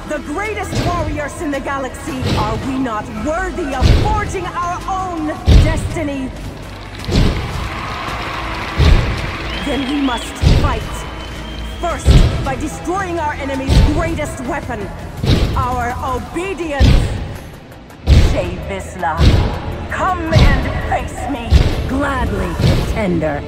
the greatest warriors in the galaxy, are we not worthy of forging our own destiny? Then we must fight. First, by destroying our enemy's greatest weapon, our obedience. SHAE VIZLA, come and face me. Gladly, Tender.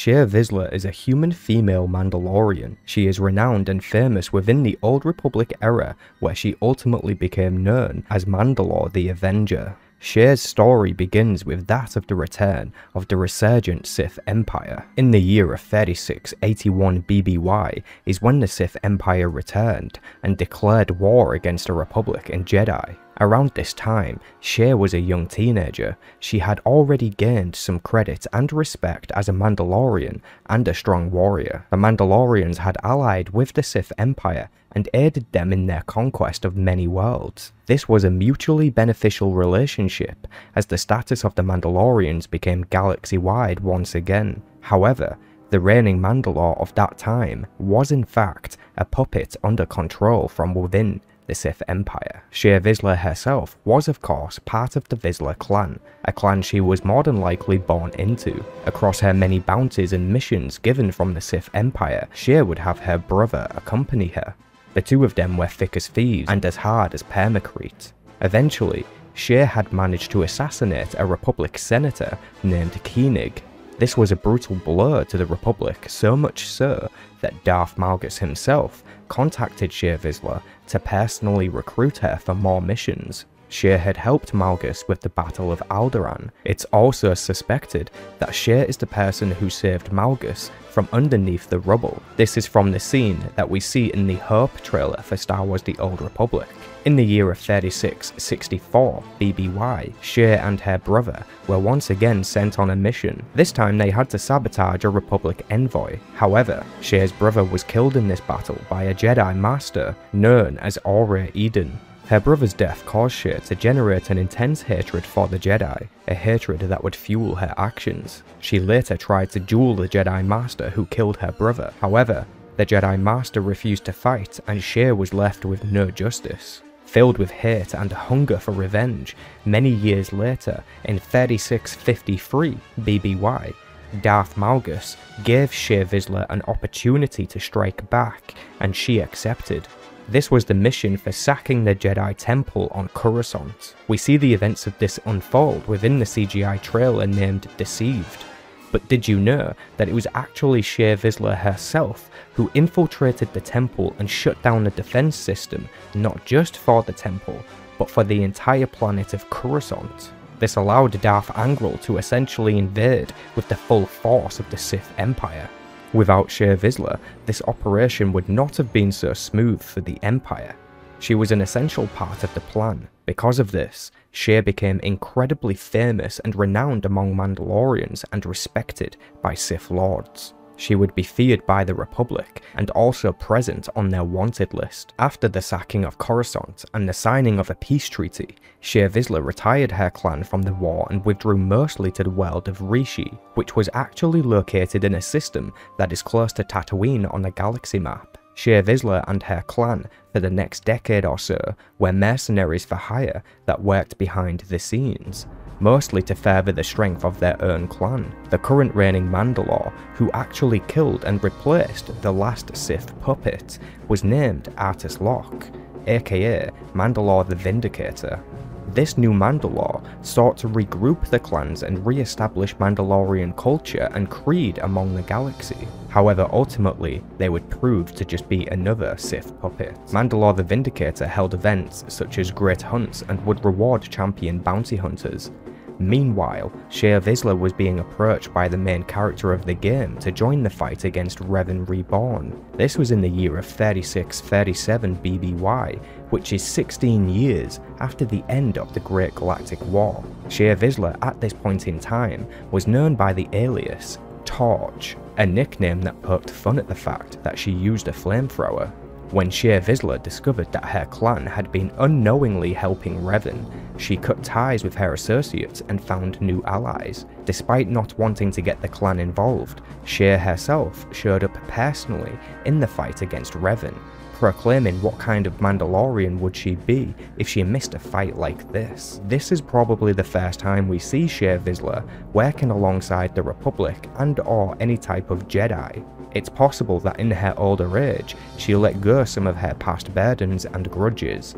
SHAE VIZLA is a human female Mandalorian. She is renowned and famous within the Old Republic era, where she ultimately became known as Mandalore the Avenger. SHAE's story begins with that of the return of the resurgent Sith Empire. In the year of 3681 BBY is when the Sith Empire returned and declared war against the Republic and Jedi. Around this time, SHAE was a young teenager. She had already gained some credit and respect as a Mandalorian and a strong warrior. The Mandalorians had allied with the Sith Empire and aided them in their conquest of many worlds. This was a mutually beneficial relationship, as the status of the Mandalorians became galaxy-wide once again. However, the reigning Mandalore of that time was in fact a puppet under control from within the Sith Empire. SHAE VIZLA herself was of course part of the Vizsla clan, a clan she was more than likely born into. Across her many bounties and missions given from the Sith Empire, SHAE would have her brother accompany her. The two of them were thick as thieves and as hard as permacrete. Eventually, SHAE had managed to assassinate a Republic senator named Koenig. This was a brutal blow to the Republic, so much so that Darth Malgus himself contacted SHAE VIZLA to personally recruit her for more missions. SHAE had helped Malgus with the Battle of Alderaan. It's also suspected that SHAE is the person who saved Malgus from underneath the rubble. This is from the scene that we see in the Hope trailer for Star Wars The Old Republic. In the year of 3664 BBY, SHAE and her brother were once again sent on a mission. This time they had to sabotage a Republic envoy. However, SHAE's brother was killed in this battle by a Jedi Master known as Alderaan. Her brother's death caused SHAE to generate an intense hatred for the Jedi, a hatred that would fuel her actions. She later tried to duel the Jedi Master who killed her brother. However, the Jedi Master refused to fight and SHAE was left with no justice. Filled with hate and hunger for revenge, many years later, in 3653 BBY, Darth Malgus gave SHAE VIZLA an opportunity to strike back, and she accepted. This was the mission for sacking the Jedi Temple on Coruscant. We see the events of this unfold within the CGI trailer named Deceived. But did you know that it was actually SHAE VIZLA herself who infiltrated the temple and shut down the defense system, not just for the temple, but for the entire planet of Coruscant? This allowed Darth Angral to essentially invade with the full force of the Sith Empire. Without SHAE VIZLA, this operation would not have been so smooth for the Empire. She was an essential part of the plan. Because of this, SHAE became incredibly famous and renowned among Mandalorians and respected by Sith Lords. She would be feared by the Republic and also present on their wanted list. After the sacking of Coruscant and the signing of a peace treaty, SHAE VIZLA retired her clan from the war and withdrew mostly to the world of Rishi, which was actually located in a system that is close to Tatooine on the galaxy map. SHAE VIZLA and her clan for the next decade or so were mercenaries for hire that worked behind the scenes, mostly to further the strength of their own clan. The current reigning Mandalore, who actually killed and replaced the last Sith puppet, was named Artus Locke, aka Mandalore the Vindicator. This new Mandalore sought to regroup the clans and re-establish Mandalorian culture and creed among the galaxy. However, ultimately, they would prove to just be another Sith puppet. Mandalore the Vindicator held events such as great hunts and would reward champion bounty hunters. Meanwhile, SHAE VIZLA was being approached by the main character of the game to join the fight against Revan Reborn. This was in the year of 3637 BBY, which is 16 years after the end of the Great Galactic War. SHAE VIZLA at this point in time was known by the alias Torch, a nickname that poked fun at the fact that she used a flamethrower. When SHAE VIZLA discovered that her clan had been unknowingly helping Revan, she cut ties with her associates and found new allies. Despite not wanting to get the clan involved, SHAE herself showed up personally in the fight against Revan, proclaiming what kind of Mandalorian would she be if she missed a fight like this. This is probably the first time we see SHAE VIZLA working alongside the Republic and or any type of Jedi. It's possible that in her older age, she let go some of her past burdens and grudges.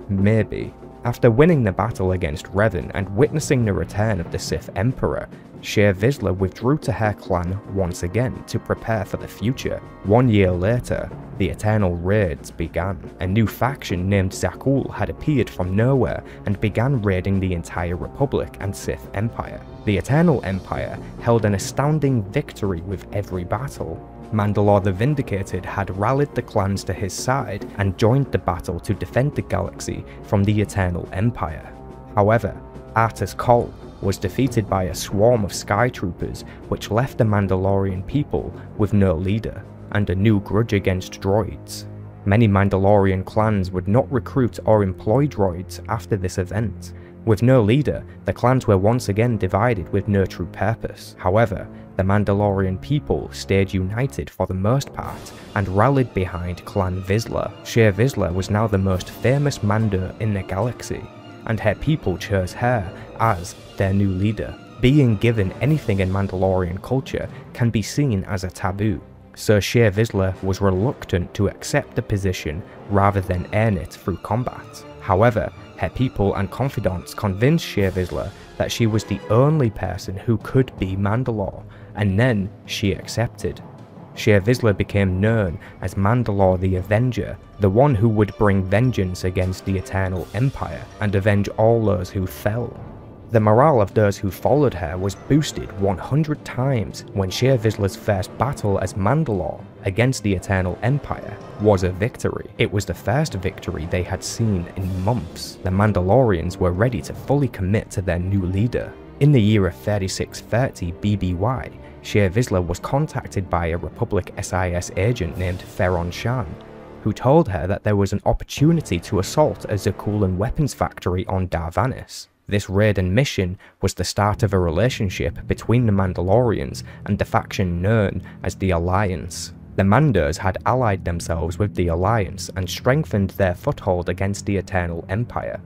Maybe. After winning the battle against Revan and witnessing the return of the Sith Emperor, SHAE VIZLA withdrew to her clan once again to prepare for the future. 1 year later, the Eternal Raids began. A new faction named Zakuul had appeared from nowhere and began raiding the entire Republic and Sith Empire. The Eternal Empire held an astounding victory with every battle. Mandalore the Vindicated had rallied the clans to his side and joined the battle to defend the galaxy from the Eternal Empire. However, Artus Kol was defeated by a swarm of sky troopers, which left the Mandalorian people with no leader and a new grudge against droids. Many Mandalorian clans would not recruit or employ droids after this event. With no leader, the clans were once again divided with no true purpose. However, the Mandalorian people stayed united for the most part and rallied behind Clan Vizsla. SHAE VIZLA was now the most famous Mando in the galaxy, and her people chose her as their new leader. Being given anything in Mandalorian culture can be seen as a taboo, so SHAE VIZLA was reluctant to accept the position rather than earn it through combat. However, her people and confidants convinced SHAE VIZLA that she was the only person who could be Mandalore, and then she accepted. SHAE VIZLA became known as Mandalore the Avenger, the one who would bring vengeance against the Eternal Empire and avenge all those who fell. The morale of those who followed her was boosted 100 times when SHAE VIZLA's first battle as Mandalore against the Eternal Empire was a victory. It was the first victory they had seen in months. The Mandalorians were ready to fully commit to their new leader. In the year of 3630 BBY, SHAE VIZLA was contacted by a Republic SIS agent named Theron Shan, who told her that there was an opportunity to assault a Zakuulan weapons factory on Darvanis. This raid and mission was the start of a relationship between the Mandalorians and the faction known as the Alliance. The Mandos had allied themselves with the Alliance and strengthened their foothold against the Eternal Empire.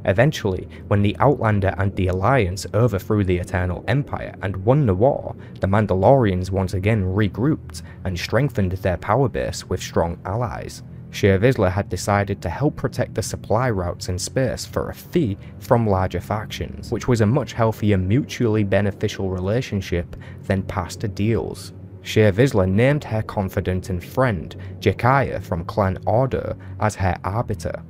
Eventually, when the Outlander and the Alliance overthrew the Eternal Empire and won the war, the Mandalorians once again regrouped and strengthened their power base with strong allies. SHAE VIZLA had decided to help protect the supply routes in space for a fee from larger factions, which was a much healthier mutually beneficial relationship than past deals. SHAE VIZLA named her confidant and friend, Jakaya from Clan Order, as her arbiter,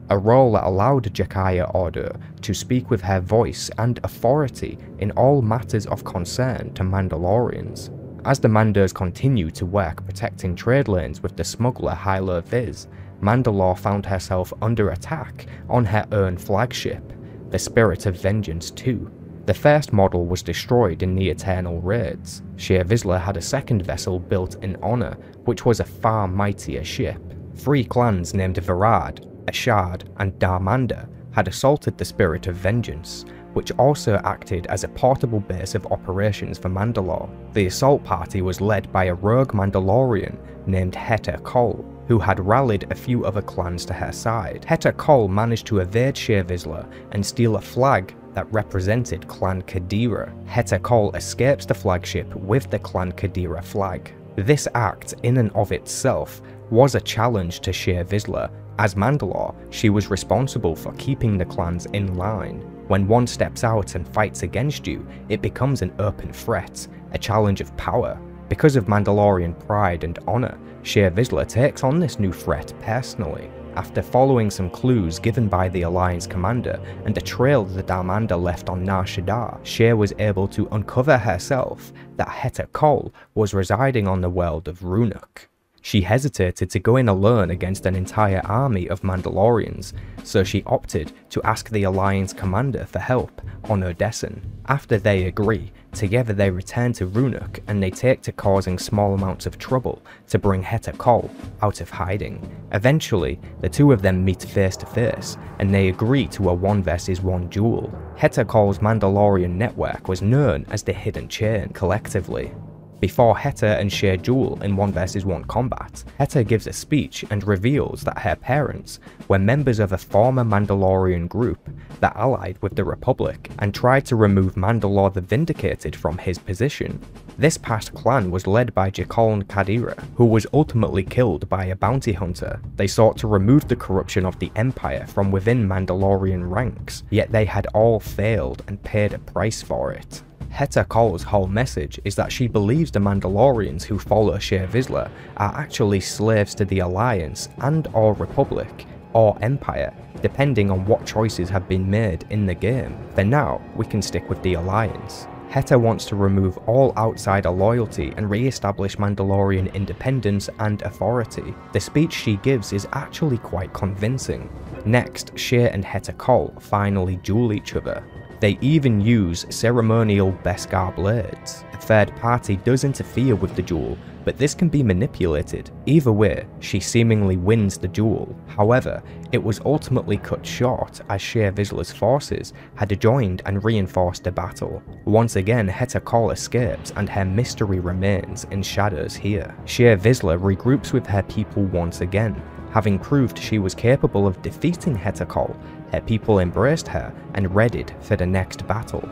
a role that allowed Jakaya Order to speak with her voice and authority in all matters of concern to Mandalorians. As the Mandos continued to work protecting trade lanes with the smuggler Hylo Viz, Mandalore found herself under attack on her own flagship, the Spirit of Vengeance 2. The first model was destroyed in the Eternal Raids. SHAE VIZLA had a second vessel built in honor, which was a far mightier ship. 3 clans named Varad, Ashad, and Darmanda had assaulted the Spirit of Vengeance, which also acted as a portable base of operations for Mandalore. The assault party was led by a rogue Mandalorian named Heta Kol, who had rallied a few other clans to her side. Heta Kol managed to evade SHAE VIZLA and steal a flag that represented Clan Kadira. Heta Kol escapes the flagship with the Clan Kadira flag. This act in and of itself was a challenge to SHAE VIZLA. As Mandalore, she was responsible for keeping the clans in line. When one steps out and fights against you, it becomes an open threat, a challenge of power. Because of Mandalorian pride and honor, SHAE VIZLA takes on this new threat personally. After following some clues given by the Alliance commander and a trail the Darmanda left on Nar Shaddaa, SHAE was able to uncover herself that Heta Kol was residing on the world of Runuk. She hesitated to go in alone against an entire army of Mandalorians, so she opted to ask the Alliance commander for help on Odessen. After they agree, together they return to Runuk and they take to causing small amounts of trouble to bring Heta Kol out of hiding. Eventually, the two of them meet face to face and they agree to a 1 vs 1 duel. Heta Kol's Mandalorian network was known as the Hidden Chain collectively. Before Heta and SHAE duel in 1 vs 1 combat, Heta gives a speech and reveals that her parents were members of a former Mandalorian group that allied with the Republic and tried to remove Mandalore the Vindicated from his position. This past clan was led by Jacoln Kadira, who was ultimately killed by a bounty hunter. They sought to remove the corruption of the Empire from within Mandalorian ranks, yet they had all failed and paid a price for it. Heta Kol's whole message is that she believes the Mandalorians who follow SHAE VIZLA are actually slaves to the Alliance and or Republic or Empire, depending on what choices have been made in the game. For now, we can stick with the Alliance. Heta wants to remove all outsider loyalty and re-establish Mandalorian independence and authority. The speech she gives is actually quite convincing. Next, SHAE and Heta Kol finally duel each other. They even use ceremonial Beskar blades. A third party does interfere with the duel, but this can be manipulated. Either way, she seemingly wins the duel. However, it was ultimately cut short as SHAE VIZLA's forces had joined and reinforced the battle. Once again, Heta Kol escapes and her mystery remains in shadows here. SHAE VIZLA regroups with her people once again. Having proved she was capable of defeating Heta Kol, her people embraced her and readied for the next battle.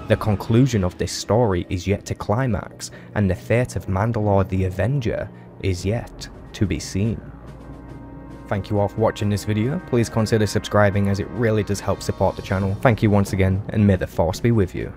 The conclusion of this story is yet to climax, and the fate of Mandalore the Avenger is yet to be seen. Thank you all for watching this video. Please consider subscribing as it really does help support the channel. Thank you once again, and may the Force be with you.